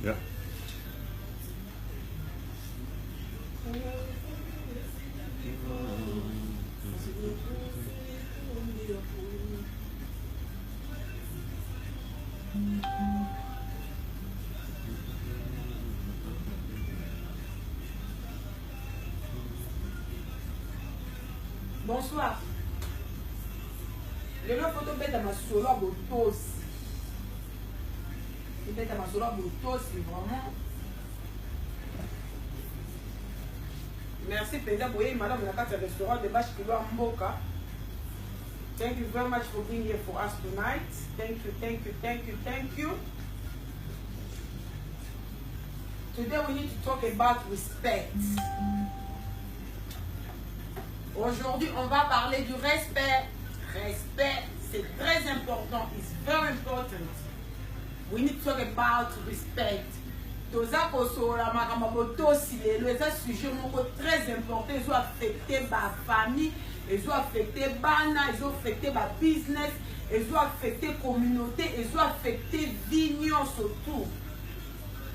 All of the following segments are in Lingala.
Yeah. Bonsoir. Le nom photo bête à ma solo à Botos. Bête à ma solo à Botos, c'est vraiment. Merci, Pédia Boye, madame, la carte restaurant de Bâche Kilo Mboka. Thank you very much for being here for us tonight. Thank you, thank you, thank you, thank you. Today we need to talk about respect. Aujourd'hui, on va parler du respect. Respect, c'est très important. It's very important. We need to talk about respect. Toza kosola makambo tosi lelo eza sujet moko très important. Ils ont affecté ma famille, ils ont affecté bana, ils ont affecté ma business, ils ont affecté communauté, ils ont affecté vignon surtout.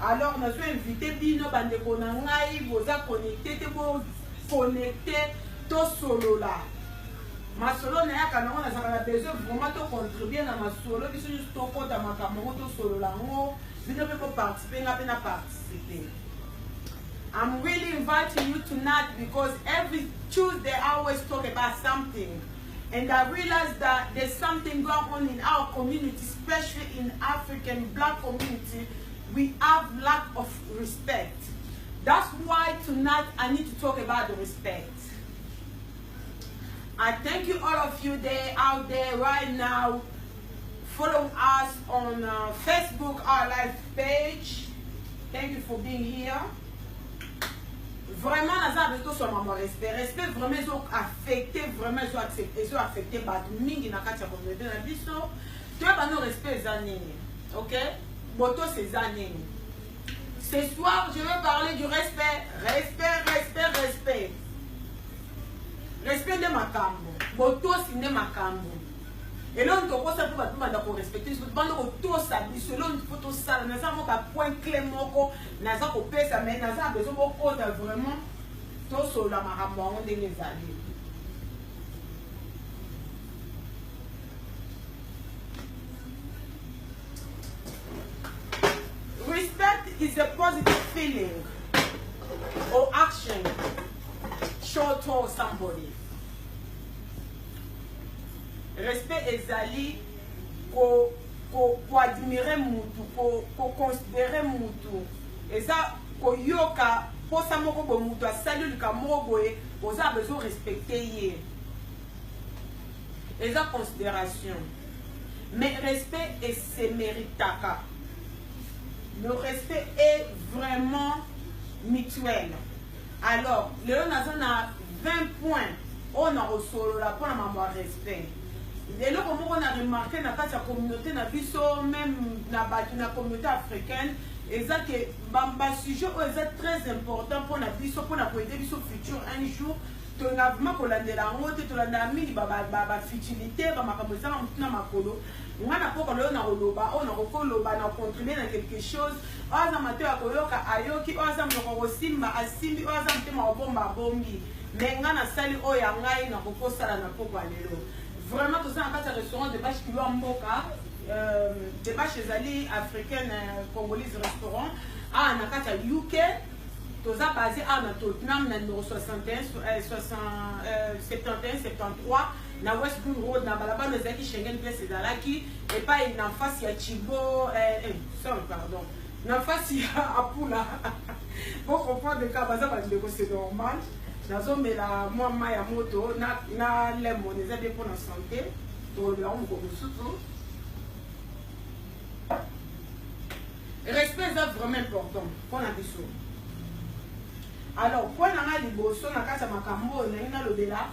Alors, nous avons invité Bino Bandeko Nangai, vous avez connecté, vous connecté, tout solo là. Ma solo n'a pas besoin vraiment de contribuer à ma solo, qui sont juste au compte à ma caméra, tout solo là. Vous ne pouvez pas participer, vous ne participer. I'm really inviting you tonight because every Tuesday I always talk about something. And I realized that there's something going on in our community, especially in African black community. We have lack of respect. That's why tonight I need to talk about the respect. I thank you all of you there out there right now. Follow us on Facebook, our live page. Thank you for being here. Vraiment, nous avons besoin de mon respect. Respect vraiment, ils ont affecté, vraiment, ils ont accepté, ils ont affecté, bah, mingi na katia communauté na biso. Tu as nos respect zanini, ok? Boto c'est zanini. Ce soir, je vais parler du respect. Respect, respect, respect. Respect de ma cambo. Boto c'est de ma cambo. Et là, on doit savoir pour tout le monde respecter. Si vous avez tout ça, selon une photo ça, nous avons un point clé moko, nous avons coupé ça, mais nous avons besoin de vraiment tout sur la maramon de les alliés. Respect is a positive feeling or action shown towards somebody. Respect ezali ko admirer mutu, ko considérer mutu. Eza ko yoka posa moko bo mutu asali luka moko boye, oza besoin respecter ye. Eza considération. Mais respect et se méritaka. Le respect est vraiment mutuel. Alors, le on a 20 points. On a reçu la pour la respect. Et là, comme on a remarqué dans la communauté, même dans la communauté africaine, et ça que le sujet est très important pour la vie, pour la futur un jour. Tu as vraiment collaboré la route, tu as mis la futilité, tu as makolo. On a pas on a contribué à quelque chose. On a maté à koyoka ayoki, on a aussi ma asimbi, on a ma bomba bombi. Mais on a sali oyangai na koko sala na poko alelo. Vraiment tout ça en fait restaurant de Bâche Kilo Mboka, de Bâche ali africaine congolaise restaurant à Nakata UK. Tout ça basé à Tottenham dans numéro 71 71 73 na West Green Road na balaba nos aki Schengen place ezalaki et pas une en face ya Chibo sorry pardon na face ya Apula. Pour comprendre le cas baza ba ndeko c'est normal. Nazomela moi maya moto na lemo neza bien pour la santé to la on go surtout. Respect est vraiment important pour la biso. Alors, pour la liboso na kata makambo na lobela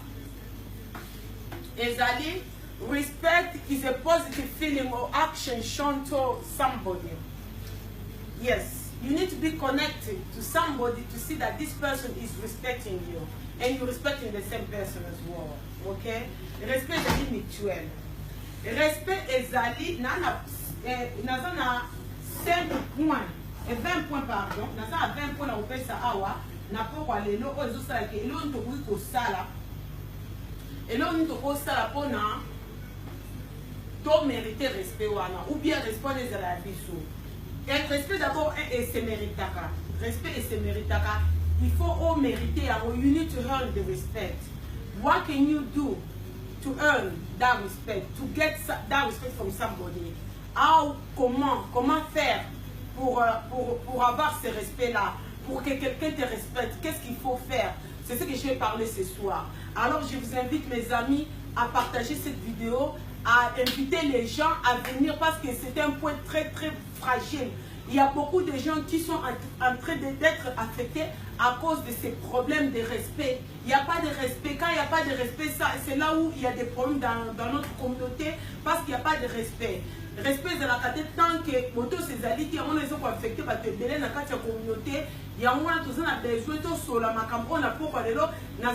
ezali respect is a positive feeling or action shown to somebody. Yes. You need to be connected to somebody to see that this person is respecting you and you're respecting the same person as well. Okay? Respect est mutuel. Respect ezali na 5 points et 20 points pardon naza à 20 points na kopesa awa na pokwa lelo oyo ezosalaka eloko nini tokoki kosala eloko nini tokosala mpona to mériter respect wana ou bien respect wana ezala ya biso et respect d'abord ese méritaka respect ese méritaka il faut o mériter yango you need to earn the respect. What can you do to earn that respect, to get that respect from somebody? How, comment faire pour avoir ce respect-là, pour que quelqu'un te respecte? Qu'est-ce qu'il faut faire? C'est ce que je vais parler ce soir. Alors je vous invite mes amis à partager cette vidéo, à inviter les gens à venir parce que c'est un point très très fragile. Il y a beaucoup de gens qui sont en train d'être affectés à cause de ces problèmes de respect. Il n'y a pas de respect. Quand il n'y a pas de respect, c'est là où il y a des problèmes dans notre communauté parce qu'il n'y a pas de respect. Respect de la tête tant que moto ces alliés qui ont affecté par te donner dans la communauté, il y a moins de a besoin de sur la macambo on a pour aller là, dans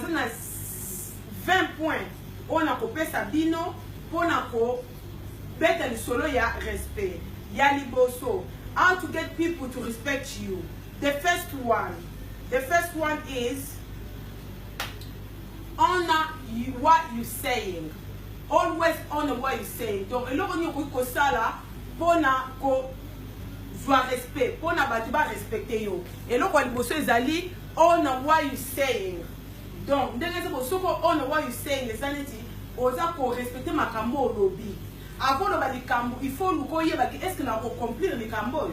20 points. On a coupé sa bino pour na ko bête le solo il y a respect. Il y a liboso. How to get people to respect you. The first one is honor what you're saying. Always honor what you're saying. Donc, eloko ni ko sala pona ko zwa respect, pona batu ba respecter yo. Eloko liboso ezali honor what you're saying. Donc, ndenge se ko soko honor what you're saying, ezaleti oza ko respecter makambo lobi. Avant le likambo, il faut nous connaître est-ce que nous allons accomplir les likambo?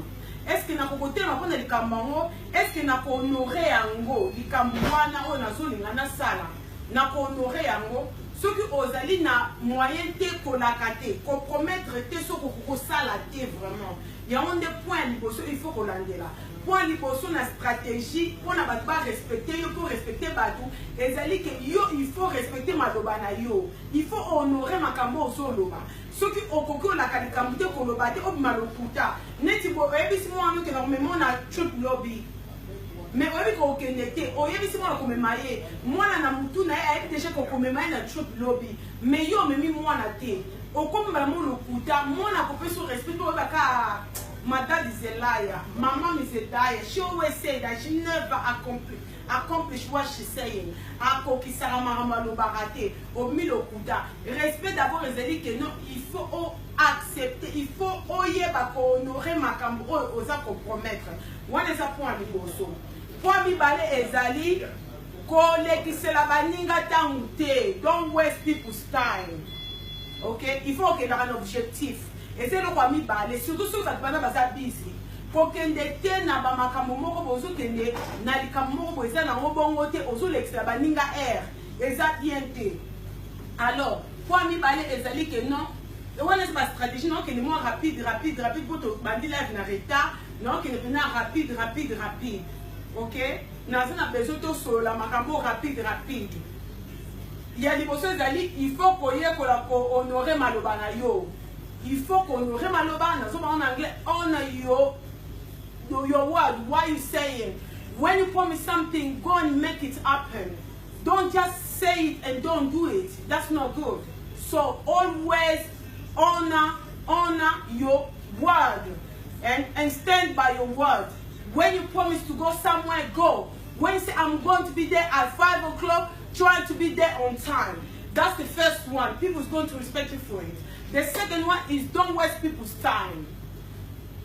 Est-ce que nous allons côté les likambo? Est-ce que nous allons honorer yango? Likambo wana o nazo lingana sala. Na ko honorer yango. Ceux qui osali na moyen te kolakate, compromettre te so ko sala te vraiment. Il y a un des points liboso il faut kolande là. Point liboso na stratégie pour na ba respecter yo pour respecter batu. Ezali que yo il faut respecter maloba na yo. Il faut honorer makambo soloba. Ceux qui ont coquille la qualité qu'on le battait au maloputa. N'est-ce pas? Et puis si moi que normalement on a tout lobby. Mais on est qu'on était. Oh et puis si moi on me maille. Moi na mutu na et déjà qu'on me maille na tout lobby. Mais yo me mi moi na té. Au comme vraiment le puta. Moi na coupé sur respect pour baka. Madame Zelaya, Mama Mizedaya, she always say that she never accomplish what she's saying. Respect d'abord, les que non, il faut accepter, il faut honorer ma cambo, osa compromettre. One is a point liboso. Point bibale ezali, kole ki se la baninga tangute. Don't waste people's time. Okay? Il faut qu'il y ait un objectif. Et c'est le roi mi balé, surtout si vous êtes pas dans la busy. Pour que n'était na ba makamomo bozo kende na likamomo boza na robongote ozo l'extra baninga air. Exactement. Alors, pour mi balé ezali que non. Et on est pas stratégie non que les mois rapide pour te bandi live na retard, non que les rapide. OK? Nous avons besoin de sur la makambo rapide. Il y a des choses ezali, il faut qu'on y ait honorer maloba na yo. Il faut qu'on honorer maloba en anglais honor your word. What you saying? When you promise something, go and make it happen. Don't just say it and don't do it. That's not good. So always honor your word and stand by your word. When you promise to go somewhere, go. When you say I'm going to be there at 5 o'clock, try to be there on time. That's the first one. People's going to respect you for it. The second one is don't waste people's time.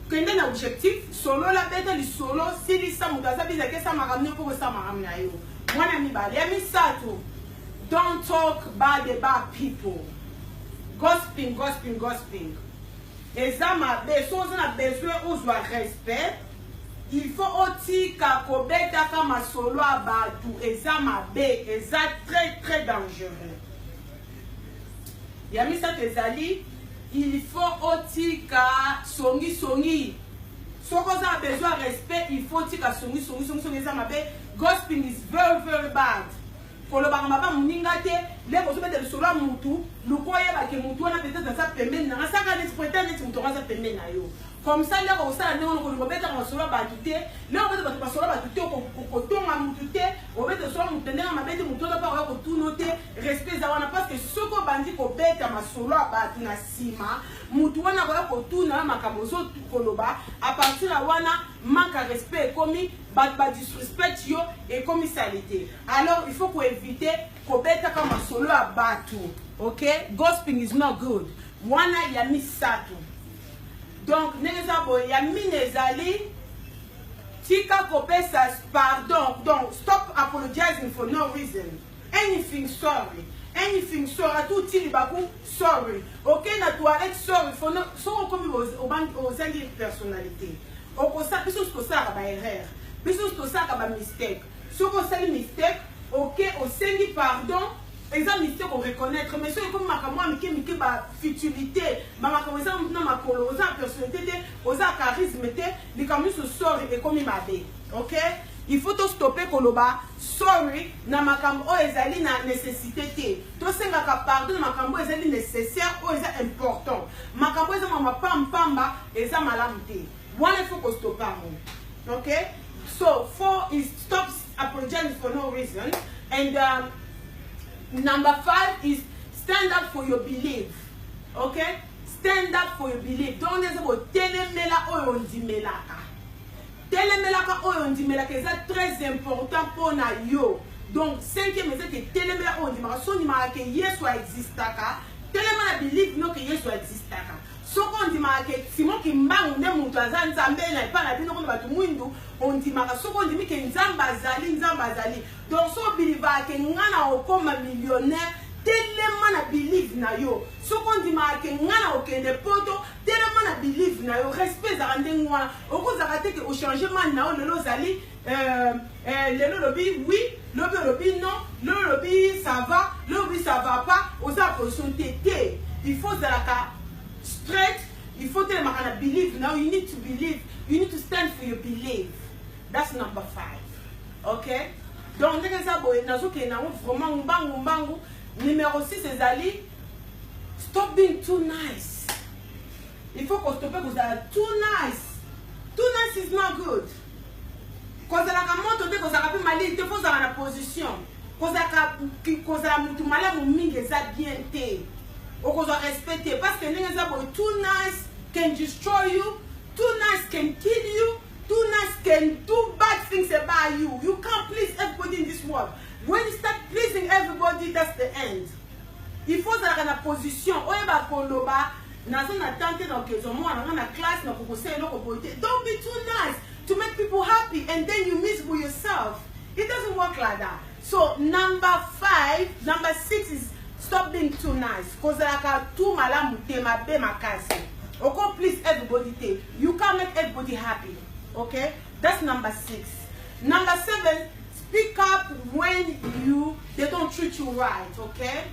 Quand il y a un objectif, solo la bête du solo, si les samudaza disent que ça m'a ramené pour ça m'a ramené. Moi n'ami bali, ami sato. Don't talk bad about people. Gossiping. Et ça m'a besoin de respect. Il faut aussi qu'akobeta kama solo abatu. Et ça m'a bé, et ça très très dangereux. Yami Satezali, il faut aussi que songi. Si on a besoin de respect, il faut aussi que songi. Gossiping is very bad. Pour le barama muningate, les besoins de solo mutu, le koye ba ke mutu na peut-être dans sa pembe na sa ka net prétendre mutu dans sa pembe na yo. Comme ça là on ça on ko beta na solo ba tuté, là on va solo ba tuté ko tonga mutu té, obeta so mutendeka mabete mutola pa ko tout noter respect za wana parce que soko bandi ko beta masolo abatu na sima mutu wana ko tout na makambo zo koloba à partir la wana manque respect comme ba disrespect yo et comme salité. Alors il faut qu'on éviter ko beta kama masolo abatu. OK? Gossiping is not good. Wana ya misatu. Donc neza boy ya minezali tika kopesa pardon. Donc stop apologizing for no reason. Anything sorry. Anything sorry. Tout tili baku sorry. OK na toilette sorry for no so comme aux personnalité. Okosa biso kosa ba erreur. Biso kosa ba mistake. So kosa mistake, OK, au sengi pardon. Exemple mistake on reconnaître mais c'est comme makamwa mike ba futilité ba makamwa na makolo oza personnalité oza charisme te li comme so sorry et comme mabe. OK, il faut to stopper koloba sorry na makambo o ezali na nécessité te to senga ka pardon na makambo ezali nécessaire o eza important makambo eza mama pamba eza malamu te wana il faut ko stopper mo. OK, so for is stop apologizing for no reason. And number 5 is stand up for your belief. Okay? Stand up for your belief. Don't say about telemela oyo ndimelaka. Telemela oyo ndimelaka est très important pour na yo. Donc 5e c'est que telemela oyo ndimaka so ndimaka que Yesu existaka. Telemela belief no que Yesu existaka. So on ndimaka que Simon kimbangu nde muntu azanzambe na pa na bino ko batu mwindu on ndimaka so on ndimi que nzamba azali. Donc so biliva ke ngana okoma millionnaire tellement na believe na yo. So on ndimaka ke ngana okende poto tellement na believe na yo. Respect za ndengwa okozaka te que o changement na o lelo zali lelo lobi oui, lobi non, lobi ça va, lobi ça va pas, oza position tété. Il faut zalaka straight, il faut tell makana believe now. You need to believe, you need to stand for your belief. That's number 5. OK, donc ndenge ça boye nazoke na vraiment mbangu. Numéro 6 ezali stop being too nice. Il faut qu'on stoppe vous êtes too nice is not good. Cause la kamoto te cause la mali te faut la position cause la mutu malamu mingi eza bien te o cause respecter parce que ndenge ça boye too nice can destroy you, too nice can kill you, too nice can do bad things about you. You can't please everybody in this world. When you start pleasing everybody, that's the end. Il faut avoir la position. Oyeba koloba nazo na tante donc ils moi na classe na kokose eloko boite. Don't be too nice to make people happy and then you miserable yourself. It doesn't work like that. So number 6 is stop being too nice. Cause like too malamu te mabe makasi. Okay, please everybody te. You can't make everybody happy. Okay? That's number 6. Number 7, speak up when they don't treat you right, okay?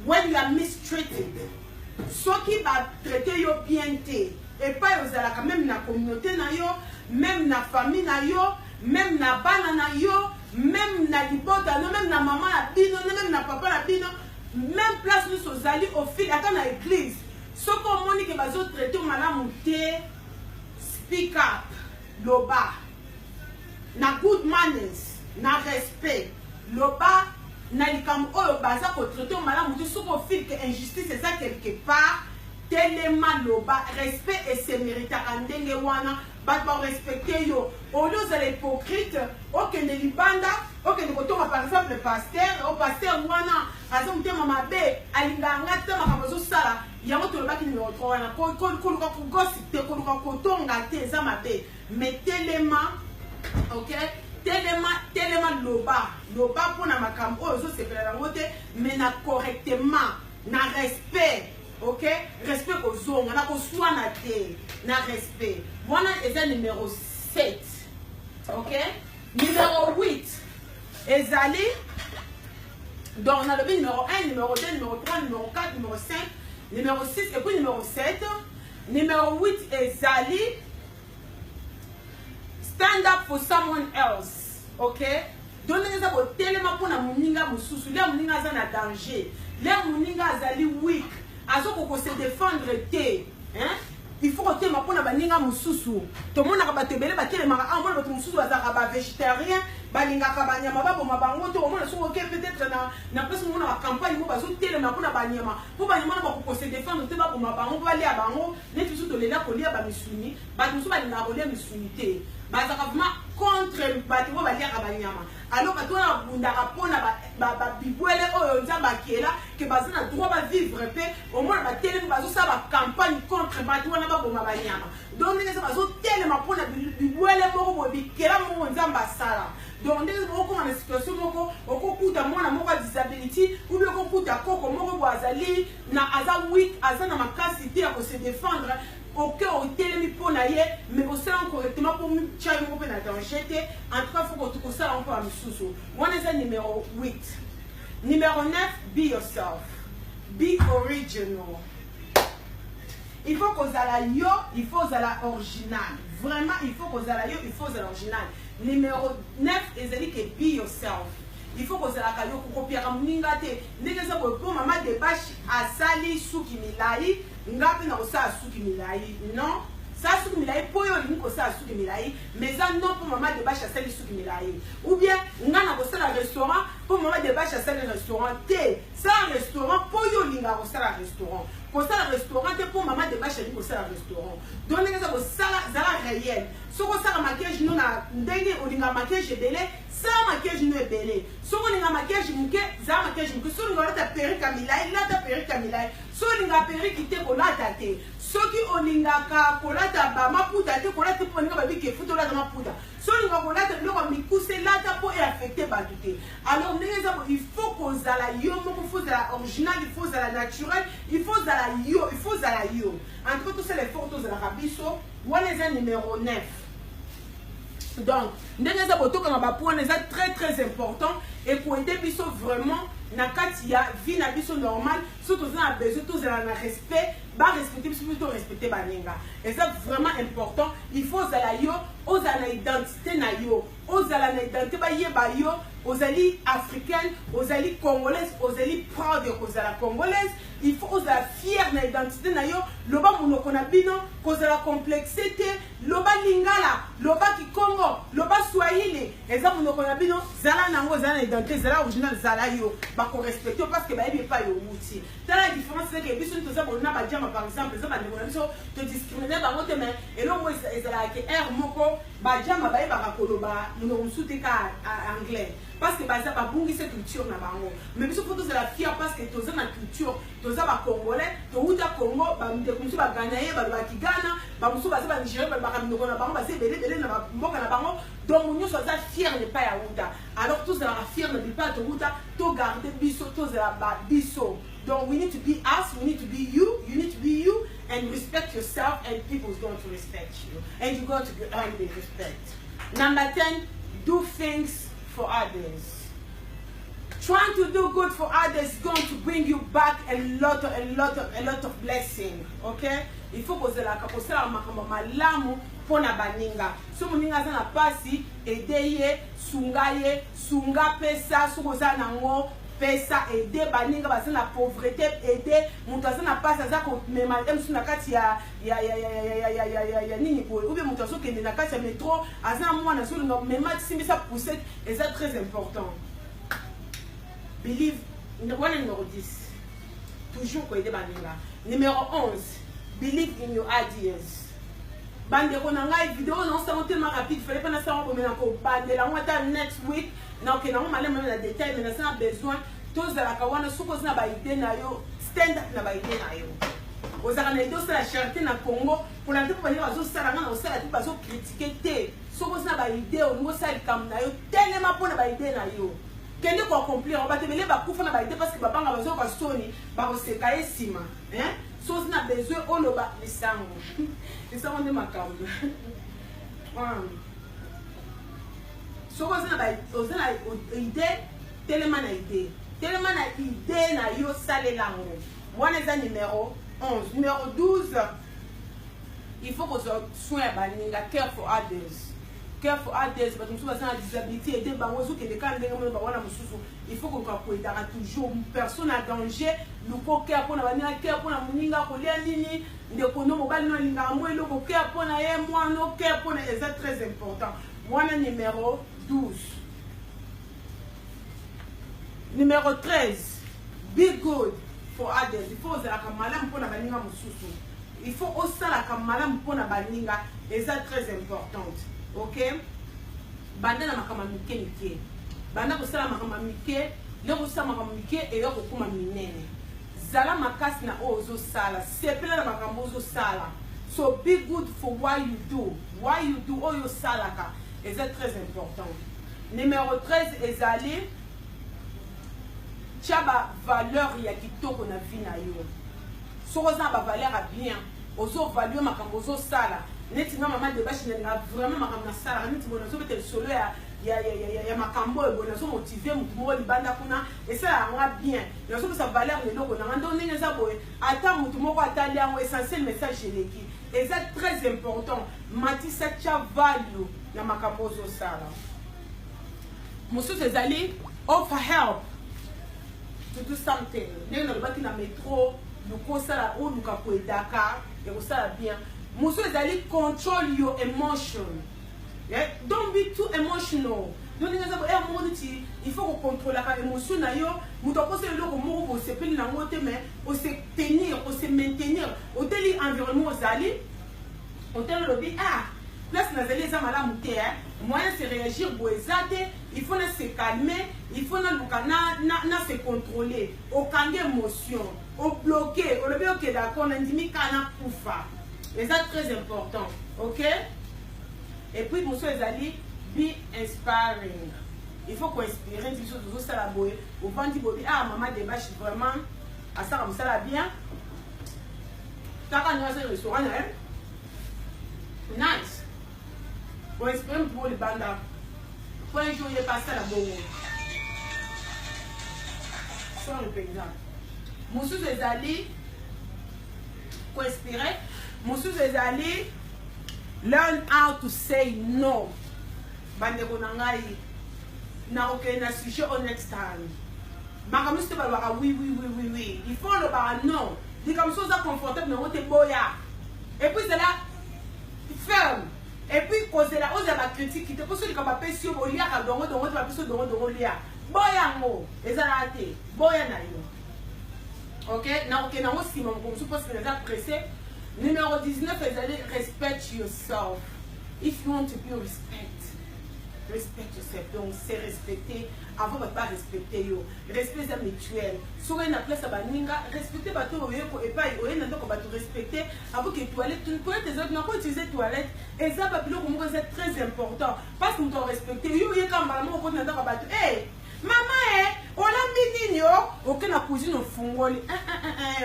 When you are mistreated. Soki ba traiter yo bien te. Et pas aux alaka même na communauté na yo, même na famille na yo, même na bana na yo, même na libota, même na maman na bino, même na papa na bino, même place nous sozali au fil ata na église. Soko moni ke bazo traiter malamu te, speak up, loba. Na good manners, na respect, loba. Na likam oyo baza ko traiter malamu te soko fil que injustice est ça quelque part. Tellement loba, respect et se mérite à ndenge wana, bat ba respecter yo. Au lieu de l'hypocrite, ok ne libanda, ok ne kotonga par exemple le pasteur, au pasteur wana, azom te mama be, alinga ngata makabozo sala, yango to lobaki numéro 3 wana, ko luka ko gossip te, ko luka kotonga te za mabe, mais tellement, ok? Tellement loba pour na makambo ozo sepela yango te, mais na correctement, na respect. OK, respect aux zonga na ko swana te na respect. Voilà est numéro 7. OK, numéro 8 ezali donc on a le numéro 1, numéro 2, numéro 3, numéro 4, numéro 5, numéro 6 et puis numéro 7. Numéro 8 ezali stand up for someone else. OK, donc nous avons tellement pour na muninga mususu, les muninga za na danger, les muninga azali weak. Azoko ko se défendre te, hein? Il faut que tu m'apprends à baninga mususu. Tout le monde a battu belé battu les maras. Ah moi le mususu bazaka ba végétarien, balingaka banyama baboma bango to omona soki oke peut-être na place mona bacampagne mo bazotelema mpona banyama mpo banyama na bakokose défendre te baboma bango mpo balia bango neti biso tolela kolia bamisuni bato mosusu balingaka kolia misuni te bazalaka vraiment contre bato oyo baliaka banyama alors bato wana babundaka mpona babibwele oyo nzambe akela ke baza na droit bavivre mpe omona batelemi bazosala bacampagne contre bato wana baboma banyama donc ndenge eza bazotelema mpona bibwele moko boye bikela moko nzambe asala donc ndenge okokoma na situation moko okokuta mwana moko ya disability ubi okokuta koko moko boye azali na aza weak aza na makasi te ya kose défendre aucun hôtel pour naïe mais au sein correctement pour tchai mon peu danger te en tout cas faut que tu ça un peu à misusu moi les numéro 8 numéro 9 be yourself be original il faut qu'on a la yo il faut à la original vraiment il faut qu'on a la yo il faut à l'original numéro 9 ezali que be yourself il faut qu'on a la yo copier comme ningate ndenge ça pour maman de bashi asali suki milai ngapi na kosa suki milai non ça suki milai po yo lingi kosa suki milai mais ça non pour maman de bashi asali suki milai ou bien ngana kosa na restaurant pour maman de bashi asali restaurant te ça restaurant po yo linga kosa na restaurant kosa na restaurant te pour maman de bashi lingi kosa na restaurant donc ndenge ça kosa zala réel so kosa na maquillage no na ndenge olinga maquillage belé ça maquillage no ebelé so olinga maquillage muke za maquillage muke so olinga ta perruque milai la ta perruque milai so olinga perruque te kolata te soki olingaka kolata ba maputa te kolata po ninga babiki futo la maputa so olinga kolata biloko mikuse lata po e affecter bato te alors ndenge ça il faut kozala yo moko faut zala original il faut zala naturel il faut zala yo il faut zala yo en tout cas tous les photos de la rabiso wana eza numéro 9 donc ndenge za botoka ba point eza très important et pour aider biso vraiment na kati ya vie na biso normal surtout on a besoin tous na respect ba respecter biso plutôt respecter baninga et ça vraiment important il faut zala yo ozala identité na yo ozala na identité ba yeba yo ozali africaine ozali congolaise ozali proud de kozala congolaise il faut ozala fier na identité na yo loba monoko na bino kozala complexité loba lingala loba kikongo loba swahili eza monoko na bino zala nango zala na identité zala original zala yo ba ko respecter parce que ba yebi pa yo wuti tala différence c'est que biso toza bona ba diama par exemple eza ba ndeko na biso to discriminer ba ngote mais elongo ezala ke air moko ba diama ba yeba ka koloba monoko musuti ka anglais parce que baza babungisa culture na bango mais biso faut toza la fier parce que toza na culture toza ba congolais to uta Congo ba ndeko musu ba Ghanais ba Kigana ba musu baza ba Nigeria ba kamino na bango ba se belé na mboka na bango donc nous sommes fiers de pas ya uta alors tous la fier de pas to uta to garder biso toza ba biso donc we need to be us we need to be you you need to be you and respect yourself and people is going to respect you and you're going to earn the respect. Number 10, do things for others. Trying to do good for others is going to bring you back a lot of blessing. Okay? Il faut que la kaposala makamba malamu pona baninga. So muninga sana pasi edeye sungaye sunga pesa sukoza nango pesa aider baninga basa na pauvreté aider mutu azana pasa za ko mema emsu na kati ya nini boy ou bien mutu azo kende na kati ya métro azana mwana so ngo mema simbisa poussette et ça très important. Believe one numéro 10 toujours ko aider baninga. Numéro 11 believe in your ideas. Bande ko na ngai vidéo non ça tellement rapide fallait pas na ça on mena ko bande la on next week. Donc, nous avons des détails, mais nous avons besoin de tous la kawana, ce qu'on a idée na yo, stand up na idée na yo. Aux Aranaidos, c'est la charité na Congo. Pour la toute manière, aux Sarangans, aux Sarah, tout critiquer. Ce qu'on a idée, au niveau sale comme na yo, tellement pour la idée na yo. Quel est qu'on accomplir? On va te mêler, bah, pour faire la idée parce que papa a besoin de Sony, bah, on s'est caillé sima. Hein? Chose n'a besoin, on le bat les sangs. Les sangs de ma carte. So ozana idée tellement na idée na yo sale lango wana eza numéro 11. Numéro 12 il faut que soin baninga care for others but musu basana disabilité aider bango so kende ka ndenge mo wana mususu il faut qu'on koidara toujours personne en danger luko care pona baninga care pona muninga kolia nini ndeko no mobali no linga mo eloko care pona ye mwana care pona eza très important. Voilà numéro 12. Numéro 13, be good for others. Il faut osala malamu mpona baninga mosusu. Il faut osala malamu mpona baninga. Et ça très importante. OK? Banda na makama mike. Banda kosala makama mike, le kosala makama mike et yo kokuma minene. Zala makasi na ozo sala. Sepela na makama ozo sala. So be good for what you do. Why you do oyo salaka. Et c'est très important. Numéro 13, ezali Chaba valeur ya kitoko na vie na yo. Soza ba valeur a bien. Ozo valeur makambo ozo sala. Neti na maman de bashi na vraiment makambo na sala. Neti bona so betel solo ya makambo e bona so motiver mutu mo libanda kuna et ça nga bien. Na so sa valeur le loko na ndo ndenge za boye. Ata mutu moko atali yango essentiel message eleki. Et c'est très important. Matisa cha value na makambo ozo sala. Mosusu ezali offer help. To do something. Nous avons bâti dans le métro, nous consala ou nous capoe Dakar, et vous savez bien. Monsieur allez control your emotion. Yeah? Don't be too emotional. Donc il faut qu'on contrôle la émotion na yo. Nous devons penser le logo mot se peine na moté mais on se tenir, on se maintenir. Au tel environnement zali, on tel lobby place nazali za malamu te moyen c'est réagir boezate, il faut se calmer, il faut na se contrôler, aucune émotion, au bloquer, au lever OK d'accord, on dit kana kufa. Et ça très important, OK? Et puis monsieur ezali be inspiring. Il faut qu'on inspire des choses de ça la boye, au bandi bobi maman débache vraiment à ça comme ça la bien. Ça quand nous au restaurant nice. Pour exprimer pour les bandas. Pour un jour, il est passé à la bonne. Sans le paysan. Moussou des alliés. Pour inspirer. Moussou des alliés. Learn how to say no. Bandeko nangai. Na ok, na sujet au next time. Makamus te balwara oui. Il faut le bar non. Dis comme ça, confortable, mais on te boya. Et puis c'est là. Ferme. Et puis causer la ose la critique qui te pose sur le sur au lia ka dongo tu vas plus dongo lia boyango ezalate boyana yo. OK na OK na aussi mon comme suppose que les a pressé. Numéro 19 ezali respect yourself. If you want to be respect yourself. Donc c'est respecter avant de pas respecter yo. Respect c'est mutuel. Sur une place à baninga, respecter bato oyeko et pas oyena donc bato respecter avant que toilette tu peux tes autres n'a pas utiliser toilette et ça va plus comme c'est très important parce que nous doit respecter yo yé quand maman on n'a pas bato maman on l'a mis yo aucun la cuisine au fongoli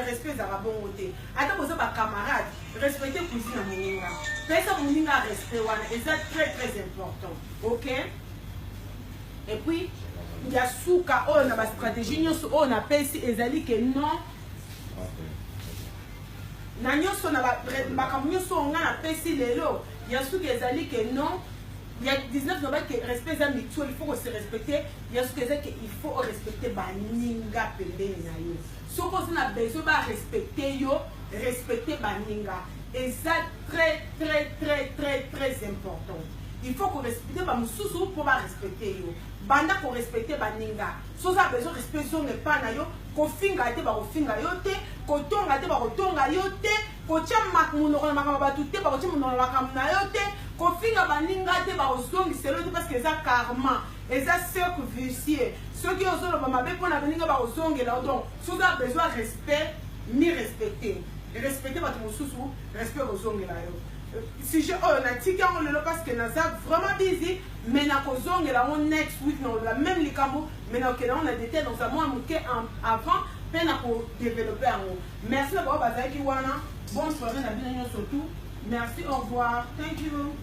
respect ça va bon côté attends pour ça ba camarade respecter cuisine à moninga mais ça moninga respect wana et ça très important. OK? Et puis il y a souka on a ba stratégie nyonso on a pesi ezali que non na nyonso na ba nyonso on a pesi lelo il y a souka ezali que non. Il y a 19 ans que respect est mutuel, il faut se respecter. Il y a ce que c'est qu'il faut respecter baninga pembeni na yo. Si on a besoin de respecter yo, respecter baninga. Et ça très important. Il faut qu'on respecte bamususu pour respecter yo. Banda qu'on respecte baninga. Si on a besoin de respecter son pas na yo, ko finga te ba ko finga yo te, ko tonga te ba ko tonga yo te, ko tia makumuno na makamba tu te ba ko tia muno na makamna yo te. Kofinga baninga te ba ozongi selo parce que ça karma et ça cercle vicieux ceux qui osent le mabe pour na baninga ba ozongi là donc si vous avez besoin de respect mi respecter votre mususu respect ozongi là yo si je na tika on le parce que na ça vraiment busy mais na kozongi là on next week non la même likambo mais na on a détaillé dans un mois monté avant peine pour développer en haut. Merci d'avoir bazaki wana bonne soirée na bien surtout. Merci, au revoir. Thank you.